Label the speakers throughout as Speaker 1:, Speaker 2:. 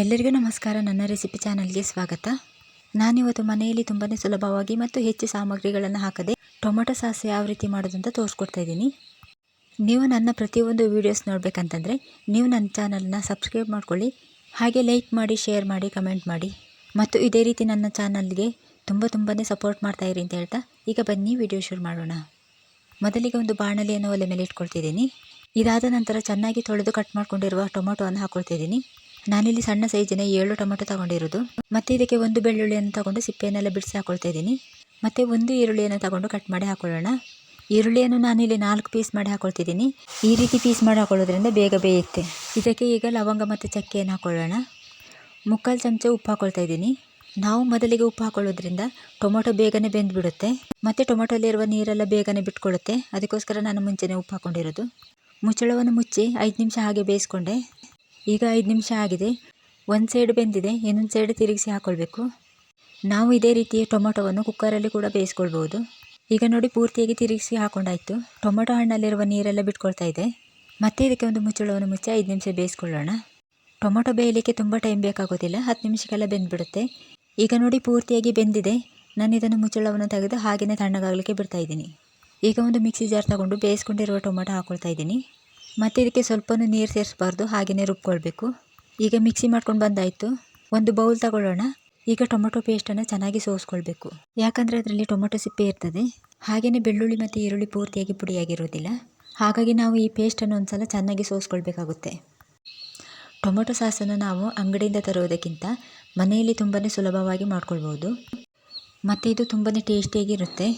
Speaker 1: ಎಲ್ಲರಿಗೂ ನಮಸ್ಕಾರ. ನನ್ನ ರೆಸಿಪಿ ಚಾನಲ್ಗೆ ಸ್ವಾಗತ. ನಾನಿವತ್ತು ಮನೆಯಲ್ಲಿ ತುಂಬಾ ಸುಲಭವಾಗಿ ಮತ್ತು ಹೆಚ್ಚು ಸಾಮಗ್ರಿಗಳನ್ನು ಹಾಕದೆ ಟೊಮೆಟೊ ಸಾಸ್ ಯಾವ ರೀತಿ ಮಾಡೋದು ಅಂತ ತೋರಿಸ್ಕೊಡ್ತಾ ಇದ್ದೀನಿ. ನೀವು ನನ್ನ ಪ್ರತಿಯೊಂದು ವೀಡಿಯೋಸ್ ನೋಡಬೇಕಂತಂದರೆ ನೀವು ನನ್ನ ಚಾನಲ್ನ ಸಬ್ಸ್ಕ್ರೈಬ್ ಮಾಡ್ಕೊಳ್ಳಿ, ಹಾಗೆ ಲೈಕ್ ಮಾಡಿ, ಶೇರ್ ಮಾಡಿ, ಕಮೆಂಟ್ ಮಾಡಿ ಮತ್ತು ಇದೇ ರೀತಿ ನನ್ನ ಚಾನಲ್ಗೆ ತುಂಬಾ ಸಪೋರ್ಟ್ ಮಾಡ್ತಾ ಇರಿ ಅಂತ ಹೇಳ್ತಾ ಈಗ ಬನ್ನಿ ವಿಡಿಯೋ ಶುರು ಮಾಡೋಣ. ಮೊದಲಿಗೆ ಒಂದು ಬಾಣಲೆಯನ್ನು ಒಲೆ ಮೇಲೆ ಇಟ್ಕೊಳ್ತಿದ್ದೀನಿ. ಇದಾದ ನಂತರ ಚೆನ್ನಾಗಿ ತೊಳೆದು ಕಟ್ ಮಾಡ್ಕೊಂಡಿರುವ ಟೊಮೆಟೊವನ್ನು ಹಾಕ್ಕೊಳ್ತಿದ್ದೀನಿ. ನಾನಿಲ್ಲಿ ಸಣ್ಣ ಸೈಜಿನ 7 ಟೊಮೆಟೊ ತಗೊಂಡಿರೋದು. ಮತ್ತು ಇದಕ್ಕೆ ಒಂದು ಬೆಳ್ಳುಳ್ಳಿಯನ್ನು ತಗೊಂಡು ಸಿಪ್ಪೆಯನ್ನೆಲ್ಲ ಬಿಡಿಸಿ ಹಾಕೊಳ್ತಾ ಇದ್ದೀನಿ. ಮತ್ತು ಒಂದು ಈರುಳ್ಳಿಯನ್ನು ತಗೊಂಡು ಕಟ್ ಮಾಡಿ ಹಾಕೊಳ್ಳೋಣ. ಈರುಳ್ಳಿಯನ್ನು ನಾನಿಲ್ಲಿ 4 ಪೀಸ್ ಮಾಡಿ ಹಾಕೊಳ್ತಿದ್ದೀನಿ. ಈ ರೀತಿ ಪೀಸ್ ಮಾಡಿ ಹಾಕೊಳ್ಳೋದ್ರಿಂದ ಬೇಗ ಬೇಯುತ್ತೆ. ಇದಕ್ಕೆ ಈಗ ಲವಂಗ ಮತ್ತು ಚಕ್ಕೆಯನ್ನು ಹಾಕೊಳ್ಳೋಣ. 3/4 ಚಮಚ ಉಪ್ಪು ಹಾಕೊಳ್ತಾ ಇದ್ದೀನಿ. ನಾವು ಮೊದಲಿಗೆ ಉಪ್ಪು ಹಾಕೊಳ್ಳೋದ್ರಿಂದ ಟೊಮೆಟೊ ಬೇಗನೆ ಬೆಂದುಬಿಡುತ್ತೆ ಮತ್ತು ಟೊಮೆಟೊಲ್ಲಿರುವ ನೀರೆಲ್ಲ ಬೇಗನೆ ಬಿಟ್ಕೊಳ್ಳುತ್ತೆ. ಅದಕ್ಕೋಸ್ಕರ ನಾನು ಮುಂಚೆನೇ ಉಪ್ಪು ಹಾಕ್ಕೊಂಡಿರೋದು. ಮುಚ್ಚಳವನ್ನು ಮುಚ್ಚಿ 5 ನಿಮಿಷ ಹಾಗೆ ಬೇಯಿಸ್ಕೊಂಡೆ. ಈಗ 5 ನಿಮಿಷ ಆಗಿದೆ. ಒಂದು ಸೈಡ್ ಬೆಂದಿದೆ, ಇನ್ನೊಂದು ಸೈಡ್ ತಿರುಗಿಸಿ ಹಾಕ್ಕೊಳ್ಬೇಕು. ನಾವು ಇದೇ ರೀತಿ ಟೊಮೆಟೊವನ್ನು ಕುಕ್ಕರಲ್ಲಿ ಕೂಡ ಬೇಯಿಸ್ಕೊಳ್ಬೋದು. ಈಗ ನೋಡಿ ಪೂರ್ತಿಯಾಗಿ ತಿರುಗಿಸಿ ಹಾಕೊಂಡಾಯಿತು. ಟೊಮೆಟೊ ಹಣ್ಣಲ್ಲಿರುವ ನೀರೆಲ್ಲ ಬಿಟ್ಕೊಳ್ತಾ ಇದೆ. ಮತ್ತೆ ಇದಕ್ಕೆ ಒಂದು ಮುಚ್ಚಳವನ್ನು ಮುಚ್ಚಿ 5 ನಿಮಿಷ ಬೇಯಿಸ್ಕೊಳ್ಳೋಣ. ಟೊಮೆಟೊ ಬೇಯಲಿಕ್ಕೆ ತುಂಬ ಟೈಮ್ ಬೇಕಾಗೋದಿಲ್ಲ, 10 ನಿಮಿಷಕ್ಕೆಲ್ಲ ಬೆಂದುಬಿಡುತ್ತೆ. ಈಗ ನೋಡಿ ಪೂರ್ತಿಯಾಗಿ ಬೆಂದಿದೆ. ನಾನು ಇದನ್ನು ಮುಚ್ಚಳವನ್ನು ತೆಗೆದು ಹಾಗೆಯೇ ತಣ್ಣಗಾಗಲಿಕ್ಕೆ ಬಿಡ್ತಾಯಿದ್ದೀನಿ. ಈಗ ಒಂದು ಮಿಕ್ಸಿ ಜಾರ್ ತಗೊಂಡು ಬೇಯಿಸ್ಕೊಂಡಿರುವ ಟೊಮೆಟೊ ಹಾಕ್ಕೊಳ್ತಾ ಇದ್ದೀನಿ. ಮತ್ತು ಇದಕ್ಕೆ ಸ್ವಲ್ಪನೂ ನೀರು ಸೇರಿಸಬಾರ್ದು, ಹಾಗೆಯೇ ರುಬ್ಕೊಳ್ಬೇಕು. ಈಗ ಮಿಕ್ಸಿ ಮಾಡ್ಕೊಂಡು ಬಂದಾಯಿತು. ಒಂದು ಬೌಲ್ ತಗೊಳ್ಳೋಣ. ಈಗ ಟೊಮೆಟೊ ಪೇಸ್ಟನ್ನು ಚೆನ್ನಾಗಿ ಸೋಸ್ಕೊಳ್ಬೇಕು. ಯಾಕಂದರೆ ಅದರಲ್ಲಿ ಟೊಮೆಟೊ ಸಿಪ್ಪೆ ಇರ್ತದೆ. ಹಾಗೆಯೇ ಬೆಳ್ಳುಳ್ಳಿ ಮತ್ತು ಈರುಳ್ಳಿ ಪೂರ್ತಿಯಾಗಿ ಪುಡಿಯಾಗಿರೋದಿಲ್ಲ. ಹಾಗಾಗಿ ನಾವು ಈ ಪೇಸ್ಟನ್ನು ಒಂದು ಸಲ ಚೆನ್ನಾಗಿ ಸೋಸ್ಕೊಳ್ಬೇಕಾಗುತ್ತೆ. ಟೊಮೆಟೊ ಸಾಸನ್ನು ನಾವು ಅಂಗಡಿಯಿಂದ ತರುವುದಕ್ಕಿಂತ ಮನೆಯಲ್ಲಿ ತುಂಬಾ ಸುಲಭವಾಗಿ ಮಾಡ್ಕೊಳ್ಬೋದು. ಮತ್ತು ಇದು ತುಂಬಾ ಟೇಸ್ಟಿಯಾಗಿರುತ್ತೆ.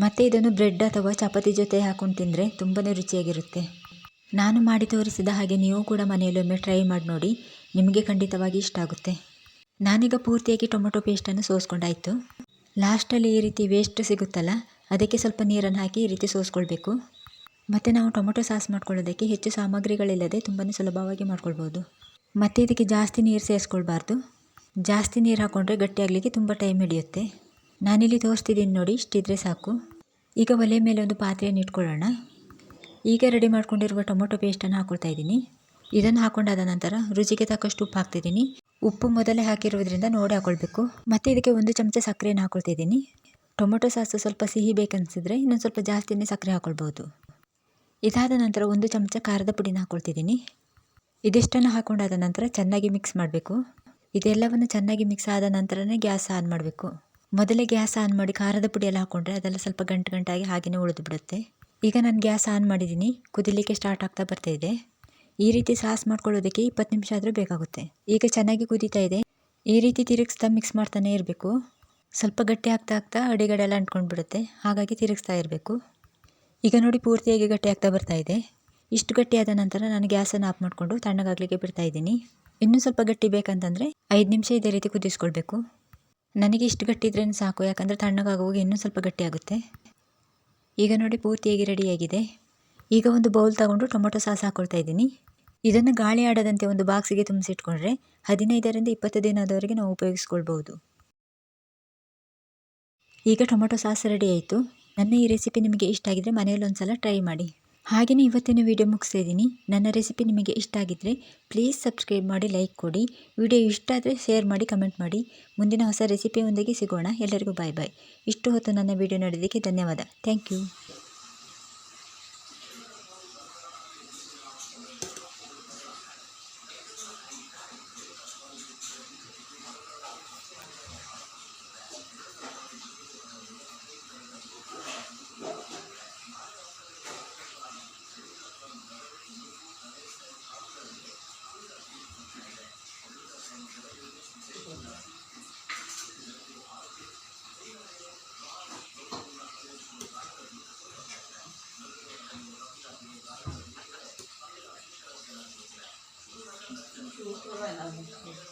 Speaker 1: ಮತ್ತು ಇದನ್ನು ಬ್ರೆಡ್ ಅಥವಾ ಚಪಾತಿ ಜೊತೆ ಹಾಕೊಂಡು ತಿಂದರೆ ತುಂಬಾ ರುಚಿಯಾಗಿರುತ್ತೆ. ನಾನು ಮಾಡಿ ತೋರಿಸಿದ ಹಾಗೆ ನೀವು ಕೂಡ ಮನೆಯಲ್ಲೊಮ್ಮೆ ಟ್ರೈ ಮಾಡಿ ನೋಡಿ, ನಿಮಗೆ ಖಂಡಿತವಾಗಿ ಇಷ್ಟ ಆಗುತ್ತೆ. ನಾನೀಗ ಪೂರ್ತಿಯಾಗಿ ಟೊಮೆಟೊ ಪೇಸ್ಟನ್ನು ಸೋಸ್ಕೊಂಡಾಯಿತು. ಲಾಸ್ಟಲ್ಲಿ ಈ ರೀತಿ ವೇಸ್ಟ್ ಸಿಗುತ್ತಲ್ಲ, ಅದಕ್ಕೆ ಸ್ವಲ್ಪ ನೀರನ್ನು ಹಾಕಿ ಈ ರೀತಿ ಸೋಸ್ಕೊಳ್ಬೇಕು. ಮತ್ತು ನಾವು ಟೊಮೆಟೊ ಸಾಸ್ ಮಾಡ್ಕೊಳ್ಳೋದಕ್ಕೆ ಹೆಚ್ಚು ಸಾಮಗ್ರಿಗಳಿಲ್ಲದೆ ತುಂಬಾ ಸುಲಭವಾಗಿ ಮಾಡ್ಕೊಳ್ಬೋದು. ಮತ್ತು ಇದಕ್ಕೆ ಜಾಸ್ತಿ ನೀರು ಸೇರಿಸ್ಕೊಳ್ಬಾರ್ದು. ಜಾಸ್ತಿ ನೀರು ಹಾಕ್ಕೊಂಡ್ರೆ ಗಟ್ಟಿಯಾಗಲಿಕ್ಕೆ ತುಂಬ ಟೈಮ್ ಹಿಡಿಯುತ್ತೆ. ನಾನಿಲ್ಲಿ ತೋರಿಸ್ತಿದ್ದೀನಿ ನೋಡಿ, ಇಷ್ಟಿದ್ರೆ ಸಾಕು. ಈಗ ಒಲೆ ಮೇಲೆ ಒಂದು ಪಾತ್ರೆಯನ್ನು ಇಟ್ಕೊಳ್ಳೋಣ. ಈಗ ರೆಡಿ ಮಾಡ್ಕೊಂಡಿರುವ ಟೊಮೆಟೊ ಪೇಸ್ಟನ್ನು ಹಾಕ್ಕೊಳ್ತಾ ಇದ್ದೀನಿ. ಇದನ್ನು ಹಾಕೊಂಡಾದ ನಂತರ ರುಚಿಗೆ ತಕ್ಕಷ್ಟು ಉಪ್ಪು ಹಾಕ್ತಿದ್ದೀನಿ. ಉಪ್ಪು ಮೊದಲೇ ಹಾಕಿರೋದ್ರಿಂದ ನೋಡಿ ಹಾಕ್ಕೊಳ್ಬೇಕು. ಮತ್ತು ಇದಕ್ಕೆ 1 ಚಮಚ ಸಕ್ಕರೆಯನ್ನು ಹಾಕ್ಕೊಳ್ತಿದ್ದೀನಿ. ಟೊಮೆಟೊ ಸಾಸು ಸ್ವಲ್ಪ ಸಿಹಿ ಬೇಕನ್ನಿಸಿದ್ರೆ ಇನ್ನೊಂದು ಸ್ವಲ್ಪ ಜಾಸ್ತಿನೇ ಸಕ್ಕರೆ ಹಾಕ್ಕೊಳ್ಬೋದು. ಇದಾದ ನಂತರ 1 ಚಮಚ ಖಾರದ ಪುಡಿನ ಹಾಕ್ಕೊಳ್ತಿದ್ದೀನಿ. ಇದಿಷ್ಟನ್ನು ಹಾಕೊಂಡಾದ ನಂತರ ಚೆನ್ನಾಗಿ ಮಿಕ್ಸ್ ಮಾಡಬೇಕು. ಇದೆಲ್ಲವನ್ನು ಚೆನ್ನಾಗಿ ಮಿಕ್ಸ್ ಆದ ನಂತರನೇ ಗ್ಯಾಸ್ ಆನ್ ಮಾಡಬೇಕು. ಮೊದಲೇ ಗ್ಯಾಸ್ ಆನ್ ಮಾಡಿ ಖಾರದ ಪುಡಿ ಎಲ್ಲ ಹಾಕ್ಕೊಂಡ್ರೆ ಅದೆಲ್ಲ ಸ್ವಲ್ಪ ಗಂಟಾಗಿ ಹಾಗೆಯೇ ಉಳಿದು ಬಿಡುತ್ತೆ. ಈಗ ನಾನು ಗ್ಯಾಸ್ ಆನ್ ಮಾಡಿದ್ದೀನಿ. ಕುದಿಲಿಕ್ಕೆ ಸ್ಟಾರ್ಟ್ ಆಗ್ತಾ ಬರ್ತಾ ಇದೆ. ಈ ರೀತಿ ಸಾಸ್ ಮಾಡ್ಕೊಳ್ಳೋದಕ್ಕೆ 20 ನಿಮಿಷ ಆದರೂ ಬೇಕಾಗುತ್ತೆ. ಈಗ ಚೆನ್ನಾಗಿ ಕುದೀತಾ ಇದೆ. ಈ ರೀತಿ ತಿರುಗಿಸ್ತಾ ಮಿಕ್ಸ್ ಮಾಡ್ತಾನೆ ಇರಬೇಕು. ಸ್ವಲ್ಪ ಗಟ್ಟಿ ಆಗ್ತಾ ಅಡಿಗಡೆ ಎಲ್ಲ ಅಂಟ್ಕೊಂಡು ಬಿಡುತ್ತೆ, ಹಾಗಾಗಿ ತಿರುಗಿಸ್ತಾ ಇರಬೇಕು. ಈಗ ನೋಡಿ ಪೂರ್ತಿಯಾಗಿ ಗಟ್ಟಿ ಆಗ್ತಾ ಬರ್ತಾ ಇದೆ. ಇಷ್ಟು ಗಟ್ಟಿಯಾದ ನಂತರ ನಾನು ಗ್ಯಾಸನ್ನು ಆಫ್ ಮಾಡಿಕೊಂಡು ತಣ್ಣಗಾಗಲಿಕ್ಕೆ ಬಿಡ್ತಾ ಇದ್ದೀನಿ. ಇನ್ನೂ ಸ್ವಲ್ಪ ಗಟ್ಟಿ ಬೇಕಂತಂದರೆ 5 ನಿಮಿಷ ಇದೇ ರೀತಿ ಕುದಿಸ್ಕೊಳ್ಬೇಕು. ನನಗೆ ಇಷ್ಟು ಗಟ್ಟಿ ಇದ್ರೇ ಸಾಕು, ಯಾಕಂದರೆ ತಣ್ಣಗಾಗುವಾಗ ಇನ್ನೂ ಸ್ವಲ್ಪ ಗಟ್ಟಿ ಆಗುತ್ತೆ. ಈಗ ನೋಡಿ ಪೂರ್ತಿಯಾಗಿ ರೆಡಿಯಾಗಿದೆ. ಈಗ ಒಂದು ಬೌಲ್ ತಗೊಂಡು ಟೊಮೆಟೊ ಸಾಸ್ ಹಾಕ್ಕೊಳ್ತಾ ಇದ್ದೀನಿ. ಇದನ್ನು ಗಾಳಿ ಆಡದಂತೆ ಒಂದು ಬಾಕ್ಸಿಗೆ ತುಂಬಿಸಿಟ್ಕೊಂಡ್ರೆ 15ರಿಂದ 20 ದಿನದವರೆಗೆ ನಾವು ಉಪಯೋಗಿಸ್ಕೊಳ್ಬೋದು. ಈಗ ಟೊಮೆಟೊ ಸಾಸ್ ರೆಡಿ ಆಯಿತು. ನನ್ನ ಈ ರೆಸಿಪಿ ನಿಮಗೆ ಇಷ್ಟ ಆಗಿದ್ದರೆ ಮನೆಯಲ್ಲಿ ಒಂದು ಸಲ ಟ್ರೈ ಮಾಡಿ. ಹಾಗೆಯೇ ಇವತ್ತಿನ ವಿಡಿಯೋ ಮುಗಿಸ್ತಾ ಇದ್ದೀನಿ. ನನ್ನ ರೆಸಿಪಿ ನಿಮಗೆ ಇಷ್ಟ ಆಗಿದ್ದರೆ ಪ್ಲೀಸ್ ಸಬ್ಸ್ಕ್ರೈಬ್ ಮಾಡಿ, ಲೈಕ್ ಕೊಡಿ. ವಿಡಿಯೋ ಇಷ್ಟ ಆದರೆ ಶೇರ್ ಮಾಡಿ, ಕಮೆಂಟ್ ಮಾಡಿ. ಮುಂದಿನ ಹೊಸ ರೆಸಿಪಿಯೊಂದಿಗೆ ಸಿಗೋಣ. ಎಲ್ಲರಿಗೂ ಬಾಯ್. ಇಷ್ಟು ಹೊತ್ತು ನನ್ನ ವಿಡಿಯೋ ನೋಡಿದ್ದಕ್ಕೆ ಧನ್ಯವಾದ. Thank you. Ito